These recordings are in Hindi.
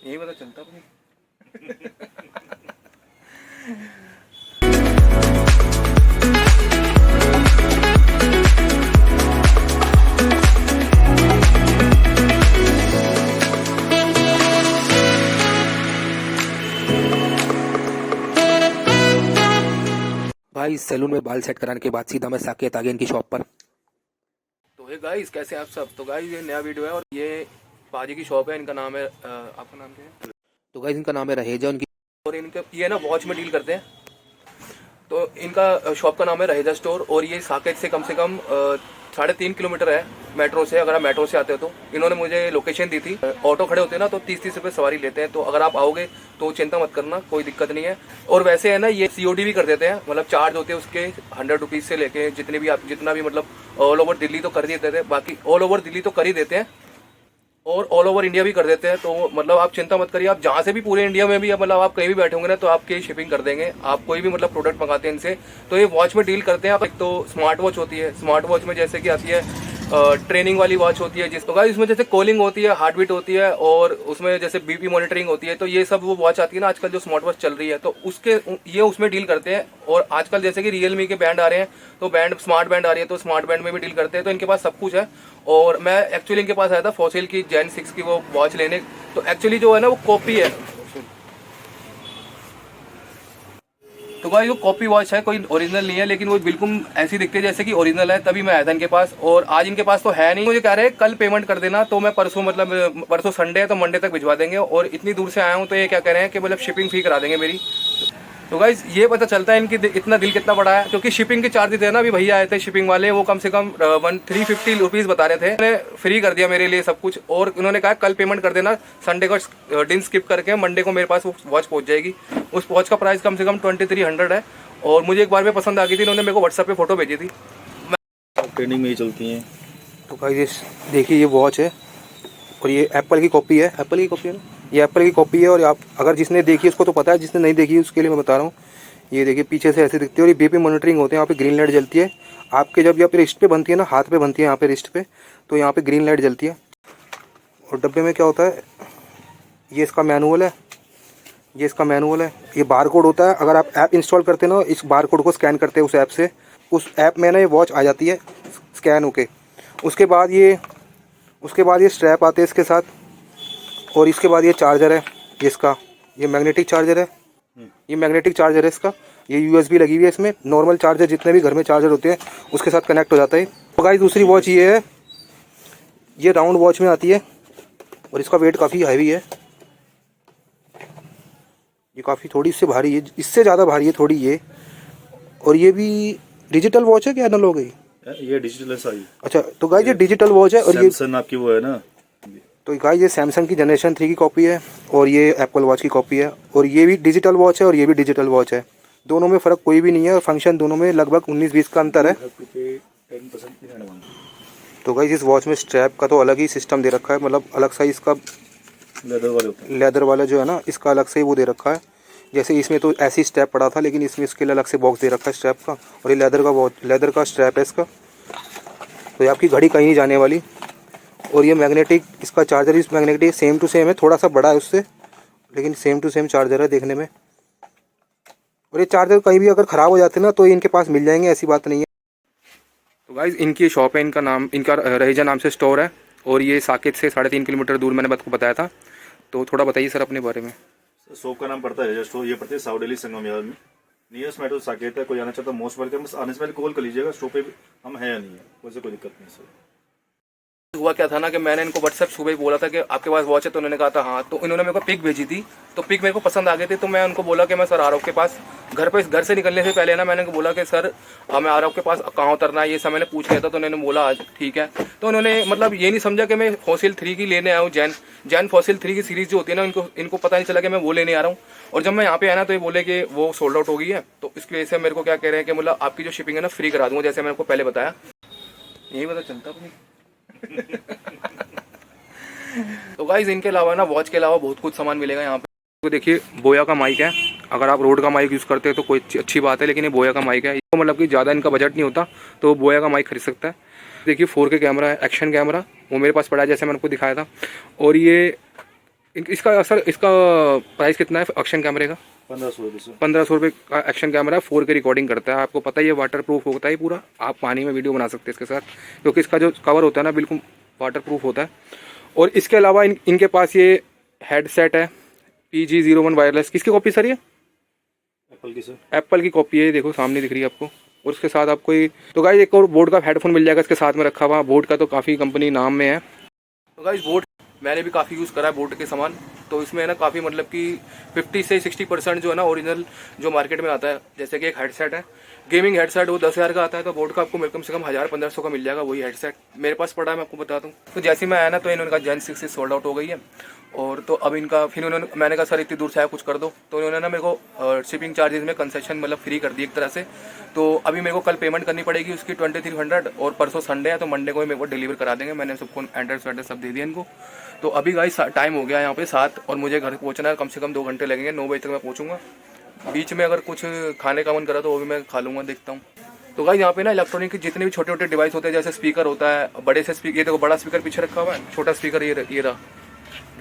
यही पता चलता अपनी। भाई सैलून में बाल सेट कराने के बाद सीधा मैं साकेत आ गया इनकी शॉप पर। तो ये गाइस कैसे हैं आप सब। तो गाइस ये नया वीडियो है और ये पाजी की शॉप है। इनका नाम है आपका नाम क्या है। तो गाइस इनका नाम है रहेजा उनकी। और इनके ये ना वॉच में डील करते हैं। तो इनका शॉप का नाम है रहेजा स्टोर और ये साकेत से कम 3.5 किलोमीटर है मेट्रो से। अगर आप मेट्रो से आते हो तो इन्होंने मुझे लोकेशन दी थी। ऑटो खड़े होते हैं ना तो 30-30 रुपये सवारी लेते हैं। तो अगर आप आओगे तो चिंता मत करना, कोई दिक्कत नहीं है। और वैसे है ना ये COD भी कर देते हैं, मतलब चार्ज होते हैं उसके 100 रुपीज़ से लेके जितने भी आप जितना भी मतलब ऑल ओवर दिल्ली तो कर देते थे, बाकी ऑल ओवर दिल्ली तो कर ही देते हैं और ऑल ओवर इंडिया भी कर देते हैं। तो मतलब आप चिंता मत करिए, आप जहाँ से भी पूरे इंडिया में भी मतलब आप कहीं भी बैठे होंगे ना तो आपकी शिपिंग कर देंगे। आप कोई भी मतलब प्रोडक्ट मंगाते हैं इनसे तो ये वॉच में डील करते हैं। एक तो स्मार्ट वॉच होती है, स्मार्ट वॉच में जैसे कि आती है ट्रेनिंग वाली वॉच होती है जिस तो इसमें जैसे कॉलिंग होती है, हार्ट बीट होती है और उसमें जैसे BP मॉनिटरिंग होती है। तो ये सब वो वॉच आती है ना आजकल जो स्मार्ट वॉच चल रही है तो उसके ये उसमें डील करते हैं। और आजकल जैसे कि रियलमी के बैंड आ रहे हैं तो बैंड स्मार्ट बैंड आ रही है तो स्मार्ट बैंड में भी डील करते हैं। तो इनके पास सब कुछ है। और मैं एक्चुअली इनके पास आया था फॉसिल की Gen 6 की वो वॉच लेने। तो एक्चुअली जो है ना वो कॉपी है। तो भाई वो कॉपी वॉच है, कोई ओरिजिनल नहीं है, लेकिन वो बिल्कुल ऐसी दिखती है जैसे कि ओरिजिनल है। तभी मैं आया था इनके पास और आज इनके पास तो है नहीं। मुझे कह रहे हैं कल पेमेंट कर देना। तो मैं परसों मतलब परसों संडे है तो मंडे तक भिजवा देंगे। और इतनी दूर से आया हूँ तो ये क्या कह रहे हैं कि मतलब शिपिंग फ्री करा देंगे मेरी। तो गाइज ये पता चलता है इनकी इतना दिल कितना बड़ा है, क्योंकि शिपिंग के चार्जेस है ना, अभी भैया आए थे शिपिंग वाले, वो कम से कम 350 रुपीज़ बता रहे थे। उन्होंने फ्री कर दिया मेरे लिए सब कुछ और उन्होंने कहा कल पेमेंट कर देना, संडे का दिन स्किप करके मंडे को मेरे पास वो वॉच पहुंच जाएगी। उस वॉच का प्राइस कम से कम 2300 है और मुझे एक बार में पसंद आ गई थी। उन्होंने मेरे को व्हाट्सएप पे फोटो भेजी थी। ट्रेनिंग में ही चलती हैं। तो गाइस देखिए ये वॉच है और ये एप्पल की कॉपी है। एप्पल की कॉपी है ना, ये एप्पल की कॉपी है। और आप अगर जिसने देखी उसको तो पता है, जिसने नहीं देखी उसके लिए मैं बता रहा हूँ। ये देखिए पीछे से ऐसे दिखती है और ये BP मॉनिटरिंग होते हैं। यहाँ पे ग्रीन लाइट जलती है आपके जब यहाँ पे रिस्ट पे बनती है ना, हाथ पे बनती है यहाँ पे रिस्ट पे, तो यहाँ पे ग्रीन लाइट जलती है। और डब्बे में क्या होता है, ये इसका मैनुअल है, ये इसका मैनुअल है। ये बार कोड होता है, अगर आप ऐप इंस्टॉल करते हैं ना इस बार कोड को स्कैन करते हैं उस ऐप से, उस ऐप में ना ये वॉच आ जाती है स्कैन होके। उसके बाद ये स्ट्रैप आते हैं इसके साथ और इसके बाद ये चार्जर है, ये इसका ये मैग्नेटिक चार्जर है, ये मैग्नेटिक चार्जर है इसका। ये USB लगी हुई है इसमें। नॉर्मल चार्जर जितने भी घर में चार्जर होते हैं उसके साथ कनेक्ट हो जाता है। तो गाइस दूसरी वॉच ये है, ये राउंड वॉच में आती है और इसका वेट काफ़ी हैवी है। ये काफ़ी थोड़ी इससे भारी है, इससे ज़्यादा भारी है थोड़ी ये। और ये भी डिजिटल वॉच है क्या एनालॉग है? ये डिजिटल है सारी। अच्छा तो गाइस ये डिजिटल वॉच है और ये सैमसंग आपकी वो है ना। तो गाइस ये सैमसंग की जनरेशन 3 की कॉपी है और ये एप्पल वॉच की कॉपी है। और ये भी डिजिटल वॉच है और ये भी डिजिटल वॉच है। दोनों में फ़र्क कोई भी नहीं है और फंक्शन दोनों में लगभग 19-20 का अंतर है। तो गाइस इस वॉच में स्ट्रैप का तो अलग ही सिस्टम दे रखा है, मतलब अलग सा इसका लेदर वाला जो है ना इसका अलग से ही वो दे रखा है। जैसे इसमें तो ऐसी स्ट्रैप पड़ा था, लेकिन इसमें इसके लिए अलग से बॉक्स दे रखा है स्ट्रैप का। और ये लेदर का स्ट्रैप है इसका, तो ये आपकी घड़ी कहीं नहीं जाने वाली। और ये मैग्नेटिक, इसका चार्जर इस मैग्नेटिक सेम टू सेम है, थोड़ा सा बड़ा है उससे, लेकिन सेम टू सेम चार्जर है देखने में। और ये चार्जर कहीं भी अगर ख़राब हो जाते हैं ना तो ये इनके पास मिल जाएंगे, ऐसी बात नहीं है। तो गाइज इनकी शॉप है, इनका रहेजा नाम से स्टोर है और ये साकेत से 3.5 किलोमीटर दूर मैंने आपको बताया था। तो थोड़ा बताइए सर अपने बारे में। शॉप का नाम पड़ता है स्टोर, ये पड़ते हैं साउथ दिल्ली संगम यार्ड में। नियरेस्ट मेट्रो साकेत है। कोई आना चाहता है मोस्ट वेलकम। बस आने से पहले कॉल कर लीजिएगा, शॉप पे हम है या नहीं है, वैसे कोई दिक्कत नहीं सर। हुआ क्या था ना कि मैंने इनको व्हाट्सएप सुबह ही बोला था कि आपके पास वॉच है, तो उन्होंने कहा था हाँ। तो इन्होंने मेरे को पिक भेजी थी, तो पिक मेरे को पसंद आ गई थी। तो मैं उनको बोला कि मैं सर आ रहा हूँ के पास। घर से निकलने से पहले ना मैंने उनको बोला कि सर मैं आ रहा हूँ के पास, कहाँ उतरना है ये सब मैंने पूछ लिया था। तो उन्होंने बोला आज ठीक है। तो उन्होंने मतलब ये नहीं समझा कि मैं फॉसिल 3 की लेने आया हूँ। जैन फॉसिल 3 की सीरीज जो होती है ना, इनको पता नहीं चला कि मैं वो लेने आ रहा हूँ। और जब मैं यहाँ पे आया ना तो ये बोले कि वो सोल्ड आउट हो गई है। तो इसकी वजह से मेरे को क्या कह रहे हैं कि मतलब आपकी जो शिपिंग है ना फ्री करा दूंगा, जैसे मैंने आपको पहले बताया। यही पता चलता अपनी। तो गाइज इनके अलावा ना वॉच के अलावा बहुत कुछ सामान मिलेगा यहाँ पे। तो देखिए बोया का माइक है, अगर आप रोड का माइक यूज़ करते हैं तो कोई अच्छी बात है, लेकिन ये बोया का माइक है। तो मतलब कि ज़्यादा इनका बजट नहीं होता तो बोया का माइक खरीद सकता है। देखिए 4K कैमरा है, एक्शन कैमरा, वो मेरे पास पड़ा है जैसे मैंने आपको दिखाया था। और ये इसका सर इसका प्राइस कितना है एक्शन कैमरे का? 1500 रुपये सर। 1500 रुपये का एक्शन कैमरा 4K रिकॉर्डिंग करता है। आपको पता ही है वाटर प्रूफ होता है पूरा, आप पानी में वीडियो बना सकते हैं इसके साथ, क्योंकि इसका जो कवर होता है ना बिल्कुल वाटर प्रूफ होता है। और इसके अलावा इनके पास ये हेडसेट है PG01 वायरलेस। किसकी कॉपी सर ये? एप्पल की सर। एप्पल की कॉपी है, देखो सामने दिख रही है आपको। और उसके साथ आपको ये तो गाइस एक और बोट का हेडफोन मिल जाएगा इसके साथ में रखा हुआ। बोट का तो काफ़ी कंपनी नाम में है। तो गाइस बोट मैंने भी काफ़ी यूज़ करा है बोट के सामान। तो इसमें है ना काफ़ी मतलब कि 50 से 60% जो है ना ओरिजिनल जो मार्केट में आता है, जैसे कि एक हेडसेट है गेमिंग हेडसेट, वो 10,000 का आता है। तो बोट का आपको कम से कम 1000-1500 का मिल जाएगा वही हेडसेट। मेरे पास पड़ा है, मैं आपको बता दूँ। तो जैसे मैं आया ना तो इन्होंने कहा Gen 6 सोल्ड आउट हो गई है। और तो अब इनका फिर उन्होंने, मैंने कहा सर इतनी दूर से आया कुछ कर दो। तो इन्होंने ना मेरे को शिपिंग चार्जेस में कंसेशन मतलब फ्री कर दी एक तरह से। तो अभी मेरे को कल पेमेंट करनी पड़ेगी उसकी 2300, और परसों संडे है तो मंडे को ही मेरे को डिलीवर करा देंगे। मैंने सबको एड्रेस वैड्रेस सब दे दिया इनको। तो अभी गाइस टाइम हो गया यहाँ पे 7 और मुझे घर पहुँचना है, कम से कम 2 घंटे लगेंगे। 9 बजे तक मैं पहुँचूंगा। बीच में अगर कुछ खाने का मन करा तो वो भी मैं खा लूँगा, देखता हूँ। तो गाइस यहाँ पे ना इलेक्ट्रॉनिक के जितने भी छोटे छोटे डिवाइस होते हैं, जैसे स्पीकर होता है, बड़े से स्पीकर, ये देखो बड़ा स्पीकर पीछे रखा हुआ है, छोटा स्पीकर ये रहा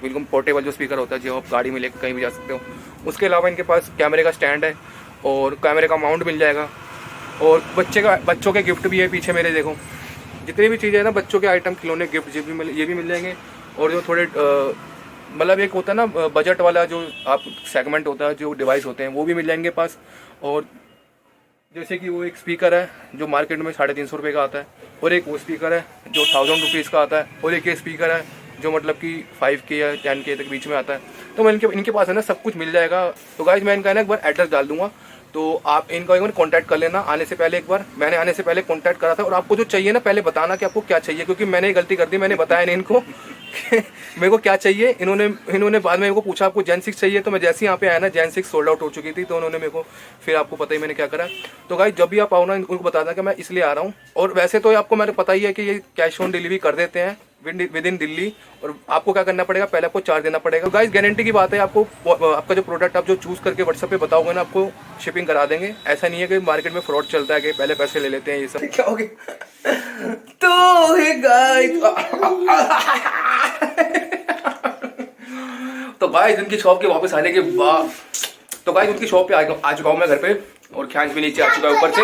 बिल्कुल पोर्टेबल जो स्पीकर होता है जो आप गाड़ी में लेकर कहीं भी जा सकते हो। उसके अलावा इनके पास कैमरे का स्टैंड है और कैमरे का माउंट मिल जाएगा। और बच्चों के गिफ्ट भी है पीछे मेरे, देखो जितनी भी चीज़ें हैं ना बच्चों के आइटम, खिलौने, गिफ्ट ये भी मिल जाएंगे। और जो थोड़े मतलब एक होता है ना बजट वाला जो आप सेगमेंट होता है, जो डिवाइस होते हैं वो भी मिल जाएंगे पास। और जैसे कि वो एक स्पीकर है जो मार्केट में 350 रुपये का आता है, और एक वो स्पीकर है जो 1000 रुपीज़ का आता है, और एक ये स्पीकर है जो मतलब कि 5K या 10K तक बीच में आता है। तो मैं इनके पास है ना सब कुछ मिल जाएगा। तो गाइस मैं इनका ना एक बार एड्रेस डाल दूंगा, तो आप इनका एक बार कॉन्टैक्ट कर लेना आने से पहले। एक बार मैंने आने से पहले कॉन्टैक्ट करा था। और आपको जो चाहिए ना पहले बताना कि आपको क्या चाहिए, क्योंकि मैंने गलती कर दी, मैंने बताया नहीं इनको मेरे को क्या चाहिए। इन्होंने बाद में मेरे को पूछा आपको Gen 6 चाहिए, तो मैं जैसे ही यहाँ पे आया ना Gen 6 सोल्ड आउट हो चुकी थी। तो उन्होंने मेरे को फिर आपको पता ही मैंने क्या करा। तो गाइस जब भी आप आओ ना उनको बता दें कि मैं इसलिए आ रहा हूँ। और वैसे तो आपको मैंने पता ही है कि ये कैश ऑन डिलीवरी कर देते हैं विद इन दिल्ली। और आपको क्या करना पड़ेगा, पहले आपको चार्ज देना पड़ेगा। गाइस गारंटी की बात है, आपको आपका जो प्रोडक्ट आप जो चूज करके व्हाट्सएप पे बताओगे ना, आपको शिपिंग करा देंगे। ऐसा नहीं है कि मार्केट में फ्रॉड चलता है कि पहले पैसे ले लेते हैं ये सब। क्या हो गया? तो हे गाइस तो गाइस उनकी शॉप के वापस आने के बाद, तो गाइस उनकी शॉप पे आ चुका हूँ मैं घर पे, और ख्यांश भी नीचे आ चुका है ऊपर से।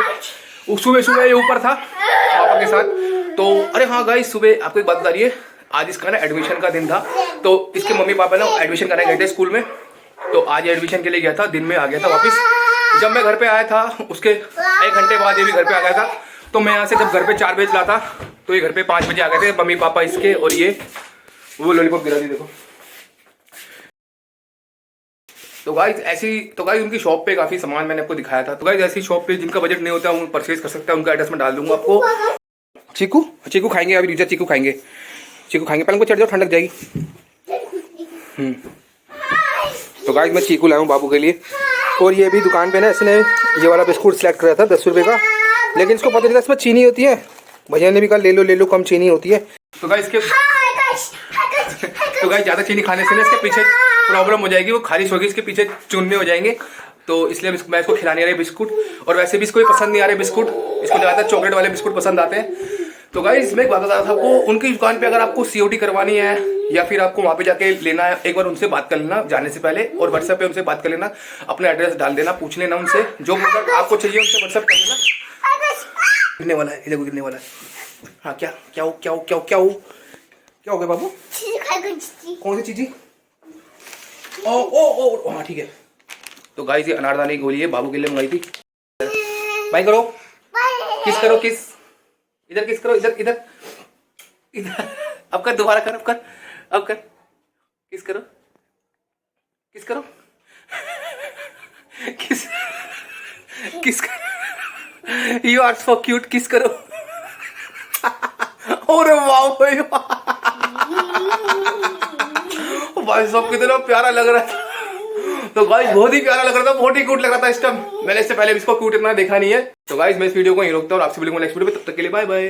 सुबह ये ऊपर था पापा के साथ। तो अरे हाँ गाइस, सुबह आपको एक बात बता रही है, आज इसका ना एडमिशन का दिन था। तो इसके मम्मी पापा ना एडमिशन कराने गए थे स्कूल में। तो आज एडमिशन के लिए गया था, दिन में आ गया था वापस। जब मैं घर पे आया था उसके 1 घंटे बाद ये भी घर पे आ गया था। तो मैं यहाँ से जब घर पे 4 बजे चला था तो ये घर पे 5 बजे आ गए थे मम्मी पापा इसके। और ये वो लॉलीपॉप गिरा दी देखो। तो गाइस उनकी शॉप पे काफी सामान मैंने आपको दिखाया था। तो गाइस ऐसी शॉप पे जिनका बजट नहीं होता वो परचेज कर सकता है, उनका एड्रेस मैं डाल दूंगा आपको। चीकू खाएंगे अभी, रिजा चीकू खाएंगे पहले उनको चढ़ जाओ, ठंड लग जाएगी। तो गाइस मैं चीकू लाया हूँ बाबू के लिए। और ये भी दुकान पे ना इसने ये वाला बिस्कुट सेलेक्ट करा था 10 रुपये का, लेकिन इसको पता नहीं था इसमें चीनी होती है। भैया ने भी कहा ले लो कम चीनी होती है। तो गाइस ज़्यादा चीनी खाने से ना इसके पीछे प्रॉब्लम हो जाएगी, वो खारिश होगी, इसके पीछे चूने हो जाएंगे। तो इसलिए मैं इसको खिलाने आ रही बिस्कुट। और वैसे भी इसको पसंद नहीं आ रहे बिस्कुट, इसको ज़्यादा चॉकलेट वाले बिस्कुट पसंद आते हैं। तो गाइस मैं एक बात बता रहा था आपको, उनकी दुकान पे अगर आपको COD करवानी है या फिर आपको वहाँ पे जाके लेना है, एक बार उनसे बात कर लेना जाने से पहले, और व्हाट्सएप पे उनसे बात कर लेना, अपना एड्रेस डाल देना, पूछ लेना उनसे जो प्रोडक्ट आपको चाहिए उनसे व्हाट्सएप कर लेना। गिरने वाला है, इधर गिरने वाला है। हाँ क्या हो गया बाबू? कौन सी चीज़ी? ओ हाँ ठीक है। तो गाइस ये अनारदाने की गोली है, बाबू के लिए मंगाई थी। बाय करो, किस करो, किस इधर, किस करो इधर। अब कर, दोबारा कर, अब कर किस करो किस करो। यू आर सो क्यूट, किस करो। अरे वाह भाई साहब कितना प्यारा लग रहा था। तो गाइस बहुत ही प्यारा लग रहा था, बहुत ही क्यूट लग रहा था इस टाइम। मैंने इससे पहले इसको क्यूट इतना देखा नहीं है। तो गाइस मैं इस वीडियो को यहीं रोकता हूँ और आपसे मिलूंगा नेक्स्ट वीडियो में। तब तक के लिए बाय बाय।